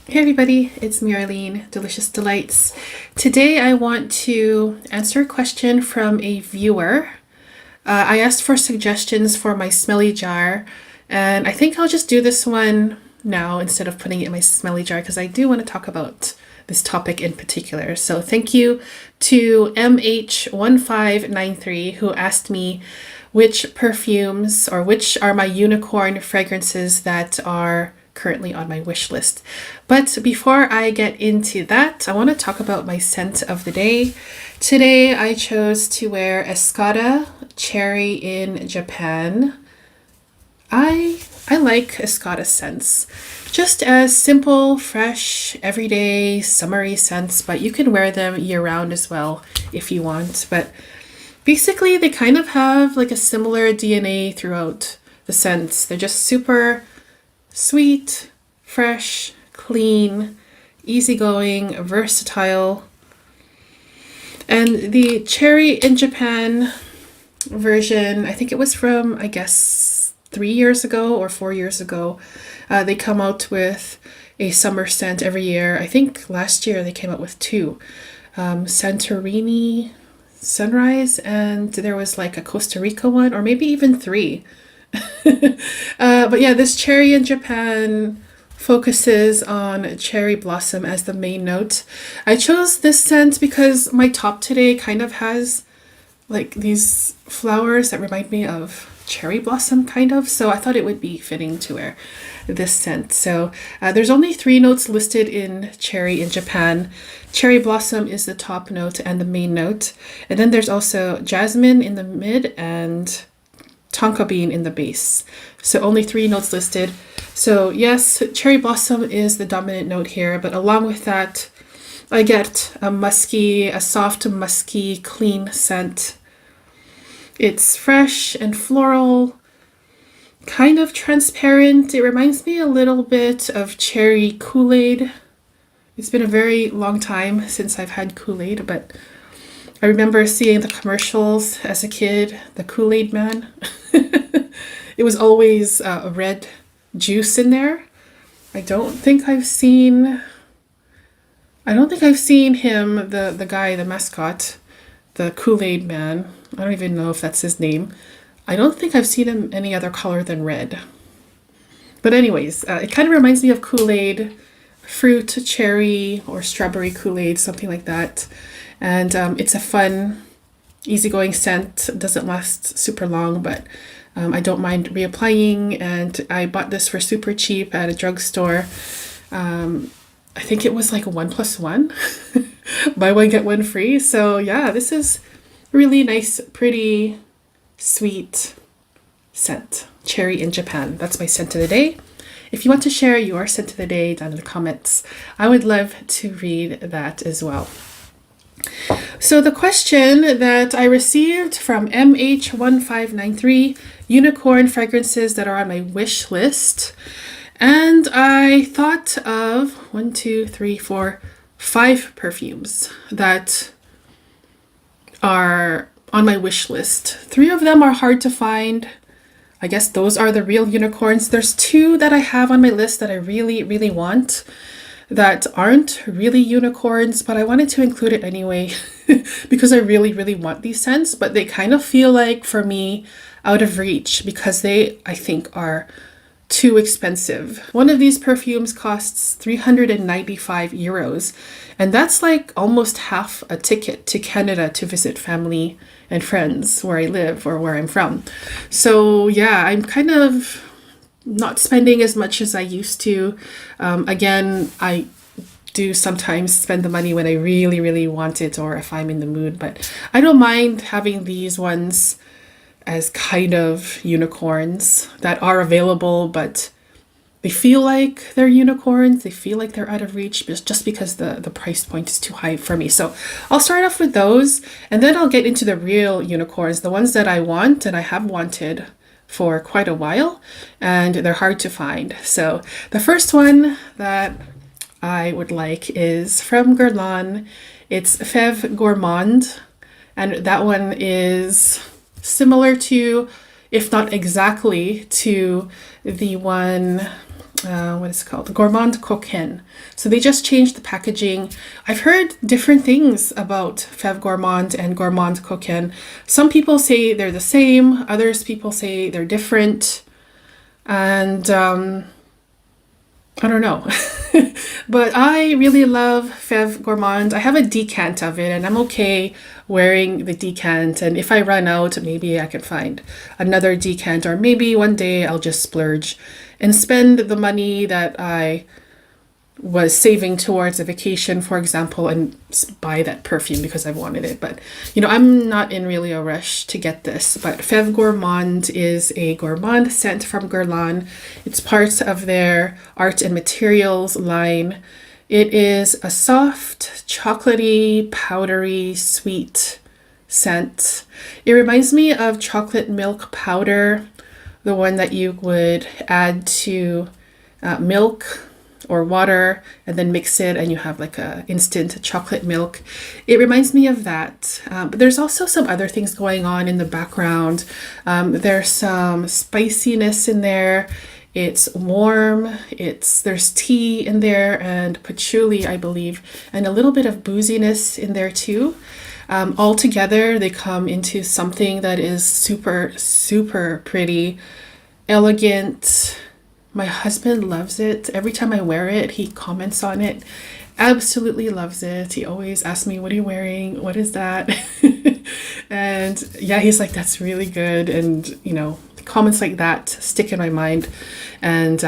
Hey everybody, it's me Arlene, Delicious Delights. Today I want to answer a question from a viewer. I asked for suggestions for my smelly jar, and I think I'll just do this one now instead of putting it in my smelly jar because I do want to talk about this topic in particular. So thank you to MH1593 who asked me which perfumes or which are my unicorn fragrances that are currently on my wish list. But before I get into that, I want to talk about my scent of the day. Today I chose to wear Escada Cherry in Japan. I like Escada scents. Just as simple, fresh, everyday, summery scents, but you can wear them year round as well if you want. But basically they kind of have like a similar DNA throughout the scents. They're just super sweet, fresh, clean, easygoing, versatile. And the Cherry in Japan version, I think it was from, I guess, 3 years ago or 4 years ago. They come out with a summer scent every year. I think last year they came out with two. Santorini Sunrise, and there was like a Costa Rica one, or maybe even three. But yeah, this Cherry in Japan focuses on cherry blossom as the main note. I chose this scent because my top today kind of has like these flowers that remind me of cherry blossom kind of, so I thought it would be fitting to wear this scent. So there's only 3 notes listed in Cherry in Japan. Cherry blossom is the top note and the main note, and then there's also jasmine in the mid and tonka bean in the base. So only 3 notes listed. So yes, cherry blossom is the dominant note here, but along with that, I get a soft musky, clean scent. It's fresh and floral, kind of transparent. It reminds me a little bit of cherry Kool-Aid. It's been a very long time since I've had Kool-Aid, but I remember seeing the commercials as a kid, the Kool-Aid man. It was always a red juice in there. I don't think I've seen him, the guy, the mascot, the Kool-Aid man. I don't even know if that's his name. I don't think I've seen him any other color than red. But anyways, it kind of reminds me of Kool-Aid, fruit, cherry, or strawberry Kool-Aid, something like that. And it's a fun, easygoing scent. It doesn't last super long, but I don't mind reapplying. And I bought this for super cheap at a drugstore. I think it was like 1+1. Buy one, get one free. So yeah, this is really nice, pretty, sweet scent. Cherry in Japan. That's my scent of the day. If you want to share your scent of the day down in the comments, I would love to read that as well. So the question that I received from MH1593, unicorn fragrances that are on my wish list. And I thought of 5 perfumes that are on my wish list. 3 of them are hard to find. I guess those are the real unicorns. There's 2 that I have on my list that I really, really want that aren't really unicorns, but I wanted to include it anyway because I really, really want these scents, but they kind of feel like, for me, out of reach because they, I think, are too expensive. One of these perfumes costs 395 euros, and that's like almost half a ticket to Canada to visit family and friends where I live or where I'm from. So yeah, I'm kind of not spending as much as I used to. Again, I do sometimes spend the money when I really, really want it or if I'm in the mood, but I don't mind having these ones as kind of unicorns that are available, but they feel like they're unicorns. They feel like they're out of reach just because the price point is too high for me. So I'll start off with those, and then I'll get into the real unicorns, the ones that I want and I have wanted for quite a while, and they're hard to find. So the first one that I would like is from Guerlain. It's Feve Gourmande, and that one is similar to, if not exactly to, the one what is it called? Gourmande Coquin. So they just changed the packaging. I've heard different things about Feve Gourmande and Gourmande Coquin. Some people say they're the same. Others people say they're different. And I don't know. But I really love Feve Gourmande. I have a decant of it and I'm okay wearing the decant. And if I run out, maybe I can find another decant, or maybe one day I'll just splurge and spend the money that I was saving towards a vacation, for example, and buy that perfume because I wanted it. But, you know, I'm not in really a rush to get this. But Feve Gourmande is a gourmand scent from Guerlain. It's part of their art and materials line. It is a soft, chocolatey, powdery, sweet scent. It reminds me of chocolate milk powder, the one that you would add to milk or water and then mix it and you have like a instant chocolate milk. It reminds me of that. But there's also some other things going on in the background. There's some spiciness in there. It's warm. There's tea in there and patchouli, I believe, and a little bit of booziness in there too. All together, they come into something that is super, super pretty, elegant. My husband loves it. Every time I wear it, he comments on it. Absolutely loves it. He always asks me, what are you wearing? What is that? And yeah, he's like, that's really good. And, you know, comments like that stick in my mind. And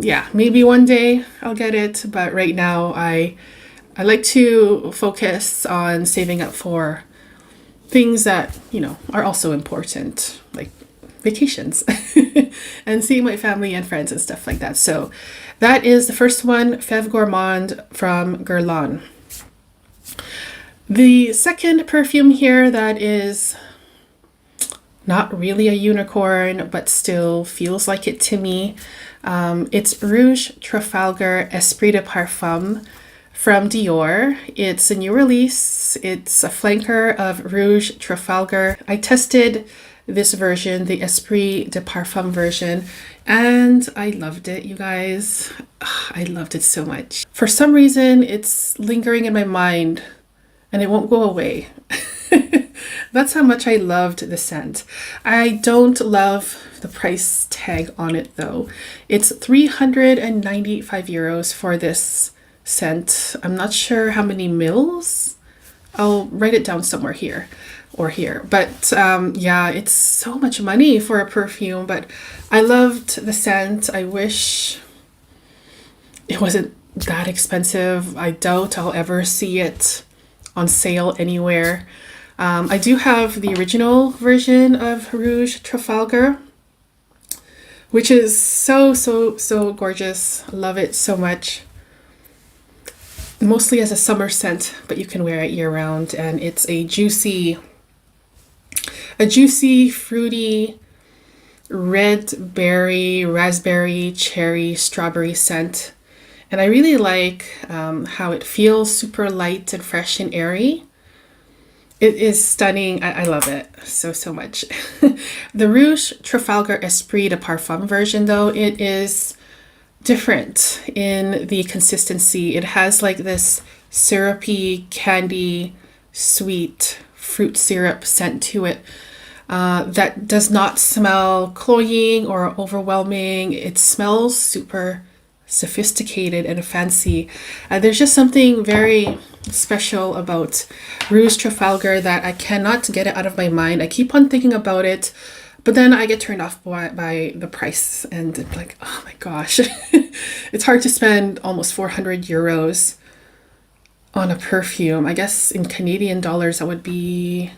yeah, maybe one day I'll get it. But right now, I like to focus on saving up for things that, you know, are also important, like vacations and seeing my family and friends and stuff like that. So that is the first one, Feve Gourmande from Guerlain. The second perfume here that is not really a unicorn, but still feels like it to me. It's Rouge Trafalgar Esprit de Parfum from Dior. It's a new release. It's a flanker of Rouge Trafalgar. I tested this version, the Esprit de Parfum version, and I loved it, you guys. I loved it so much. For some reason, it's lingering in my mind and it won't go away. That's how much I loved the scent. I don't love the price tag on it though. It's 395 euros for this scent. I'm not sure how many mils. I'll write it down somewhere here or here. But yeah, it's so much money for a perfume, but I loved the scent. I wish it wasn't that expensive. I doubt I'll ever see it on sale anywhere. I do have the original version of Rouge Trafalgar, which is so gorgeous. Love it so much. Mostly as a summer scent, but you can wear it year round. And it's a juicy, fruity, red berry, raspberry, cherry, strawberry scent. And I really like how it feels super light and fresh and airy. It is stunning. I love it so much. The Rouge Trafalgar Esprit de Parfum version, though, it is different in the consistency. It has like this syrupy, candy, sweet fruit syrup scent to it that does not smell cloying or overwhelming. It smells super sophisticated and fancy. There's just something very special about Rouge Trafalgar that I cannot get it out of my mind. I keep on thinking about it, but then I get turned off by the price and I'm like, oh my gosh. It's hard to spend almost 400 euros on a perfume. I guess in Canadian dollars that would be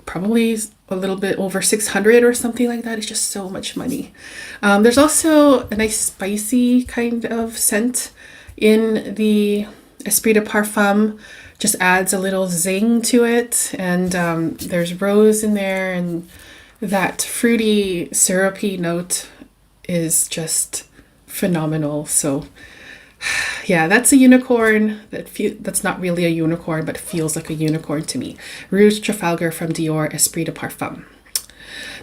probably a little bit over 600 or something like that. It's just so much money. There's also a nice spicy kind of scent in the Esprit de Parfum. Just adds a little zing to it. And there's rose in there, and that fruity, syrupy note is just phenomenal. So yeah, that's a unicorn that's not really a unicorn, but feels like a unicorn to me. Rouge Trafalgar from Dior Esprit de Parfum.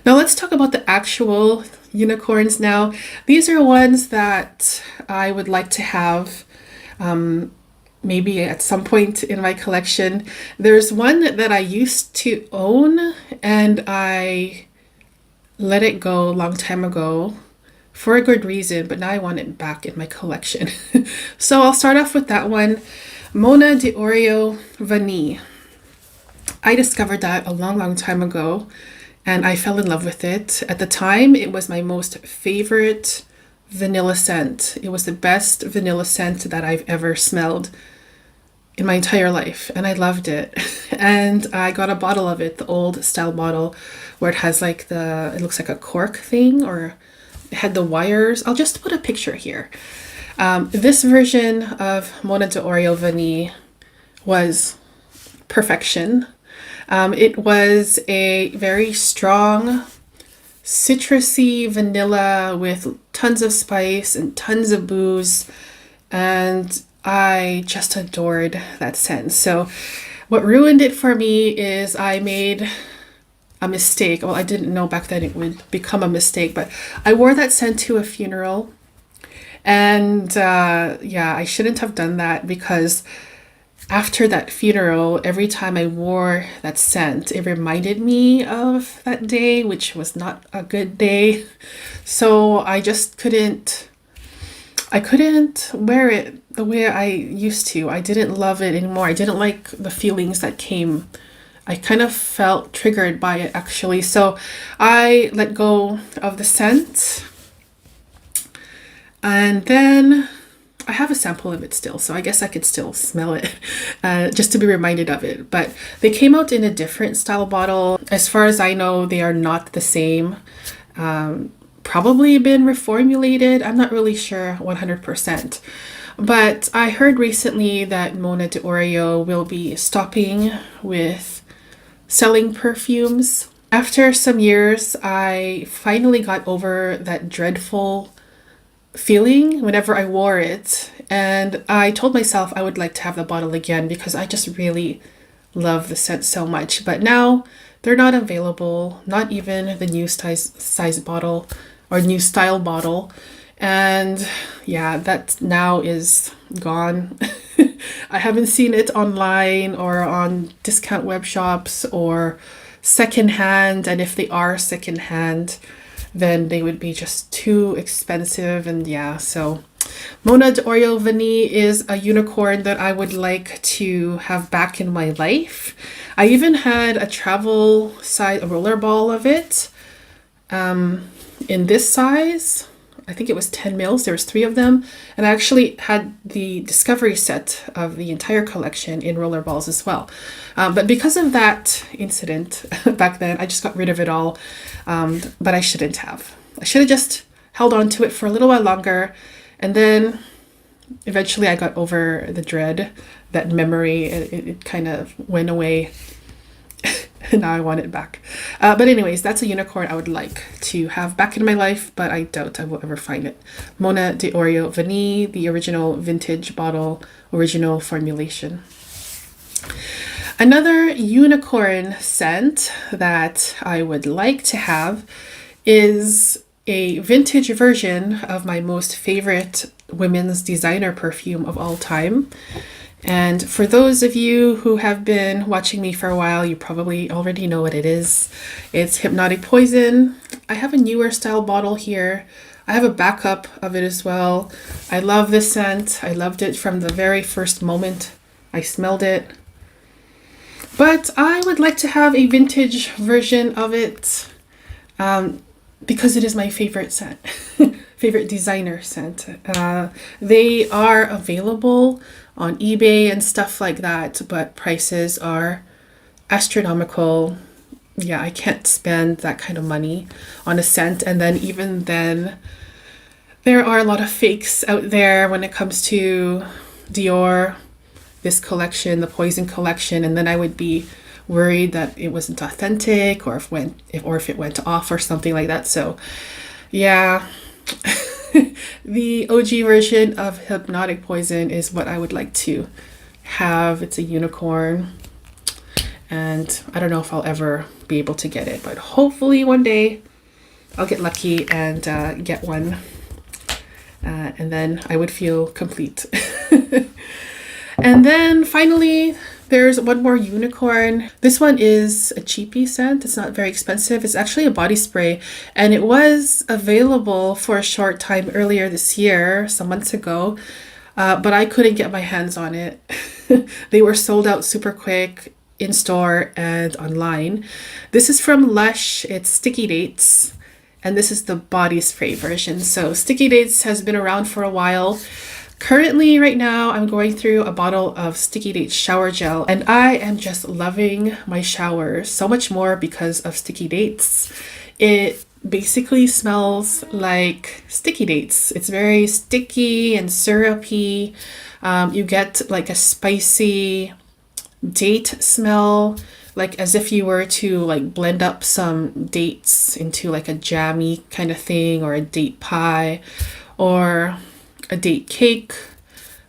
Now let's talk about the actual unicorns now. These are ones that I would like to have maybe at some point in my collection. There's one that I used to own and I let it go a long time ago for a good reason, but now I want it back in my collection. So I'll start off with that one, Mona de Oreo Vanille. I discovered that a long time ago and I fell in love with it. At the time, it was my most favorite vanilla scent. It was the best vanilla scent that I've ever smelled in my entire life, and I loved it. And I got a bottle of it, the old style bottle where it has like it looks like a cork thing, or it had the wires. I'll just put a picture here. This version of Mona de Oreo Vanille was perfection. It was a very strong, citrusy vanilla with tons of spice and tons of booze, and I just adored that scent. So what ruined it for me is I made a mistake. Well, I didn't know back then it would become a mistake, but I wore that scent to a funeral, and yeah, I shouldn't have done that, because after that funeral, every time I wore that scent, it reminded me of that day, which was not a good day. So I just couldn't wear it the way I used to. I didn't love it anymore. I didn't like the feelings that came. I kind of felt triggered by it, actually. So I let go of the scent. And then I have a sample of it still, so I guess I could still smell it just to be reminded of it. But they came out in a different style bottle. As far as I know, they are not the same. Probably been reformulated. I'm not really sure 100%. But I heard recently that Mona de Oreo will be stopping with selling perfumes. After some years, I finally got over that dreadful feeling whenever I wore it, and I told myself I would like to have the bottle again because I just really love the scent so much. But now they're not available, not even the new size bottle or new style bottle, and yeah, that now is gone. I haven't seen it online or on discount web shops or secondhand, and if they are secondhand, then they would be just too expensive. And yeah, so Mona de Oreo Vanille is a unicorn that I would like to have back in my life. I even had a travel size, a roller ball of it in this size. I think it was 10 mils. There was 3 of them. And I actually had the discovery set of the entire collection in roller balls as well. But because of that incident back then, I just got rid of it all. But I shouldn't have. I should have just held on to it for a little while longer. And then eventually I got over the dread, that memory. It kind of went away. And now I want it back. But anyways, that's a unicorn I would like to have back in my life, but I doubt I will ever find it. Mona de Oreo Vanille, the original vintage bottle, original formulation. Another unicorn scent that I would like to have is a vintage version of my most favorite women's designer perfume of all time. And for those of you who have been watching me for a while, you probably already know what it is. It's Hypnotic Poison. I have a newer style bottle here. I have a backup of it as well. I love this scent. I loved it from the very first moment I smelled it. But I would like to have a vintage version of it because it is my favorite scent, favorite designer scent. They are available on eBay and stuff like that, but prices are astronomical. Yeah, I can't spend that kind of money on a scent. And then even then, there are a lot of fakes out there when it comes to Dior, this collection, the Poison collection, and then I would be worried that it wasn't authentic, or if it went off or something like that. So yeah. The OG version of Hypnotic Poison is what I would like to have. It's a unicorn. and I don't know if I'll ever be able to get it, but hopefully one day I'll get lucky and get one, and then I would feel complete. And then finally, there's one more unicorn. This one is a cheapy scent. It's not very expensive. It's actually a body spray, and it was available for a short time earlier this year, some months ago, but I couldn't get my hands on it. They were sold out super quick in store and online. This is from Lush. It's Sticky Dates, and this is the body spray version. So Sticky Dates has been around for a while. Currently, right now, I'm going through a bottle of Sticky Dates shower gel, and I am just loving my shower so much more because of Sticky Dates. It basically smells like Sticky Dates. It's very sticky and syrupy. You get like a spicy date smell, like as if you were to like blend up some dates into like a jammy kind of thing, or a date pie, or a date cake.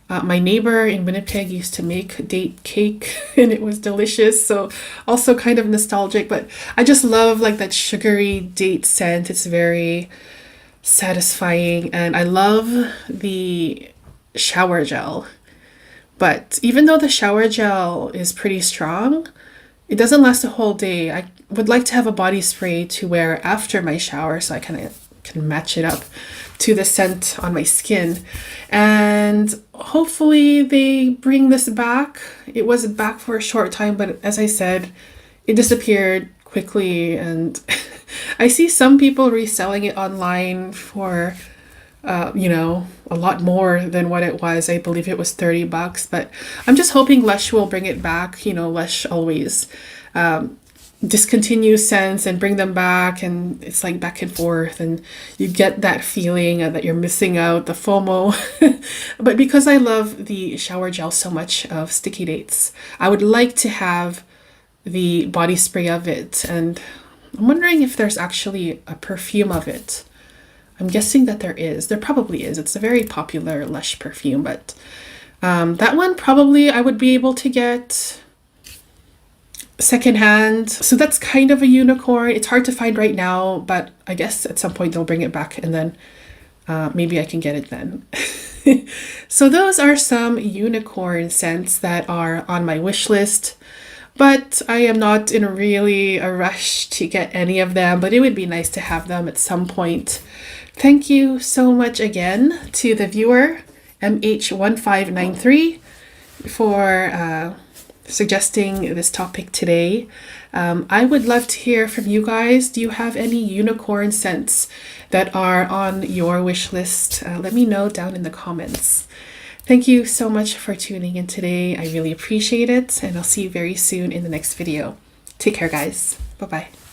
My neighbor in Winnipeg used to make date cake and it was delicious, so also kind of nostalgic, but I just love like that sugary date scent. It's very satisfying, and I love the shower gel. But even though the shower gel is pretty strong, it doesn't last a whole day. I would like to have a body spray to wear after my shower so I kind of can match it up to the scent on my skin, and hopefully they bring this back. It was back for a short time, but as I said, it disappeared quickly, and I see some people reselling it online for a lot more than what it was. I believe it was $30, but I'm just hoping Lush will bring it back. Lush always discontinue scents and bring them back, and it's like back and forth, and you get that feeling that you're missing out, the FOMO. But because I love the shower gel so much of Sticky Dates, I would like to have the body spray of it, and I'm wondering if there's actually a perfume of it. I'm guessing that there probably is. It's a very popular Lush perfume, but that one probably I would be able to get secondhand. So that's kind of a unicorn. It's hard to find right now, but I guess at some point they'll bring it back, and then maybe I can get it then. So those are some unicorn scents that are on my wish list, but I am not in a rush to get any of them, but it would be nice to have them at some point. Thank you so much again to the viewer, MH1593, for suggesting this topic today. I would love to hear from you guys. Do you have any unicorn scents that are on your wish list? Let me know down in the comments. Thank you so much for tuning in today. I really appreciate it, and I'll see you very soon in the next video. Take care, guys. Bye-bye.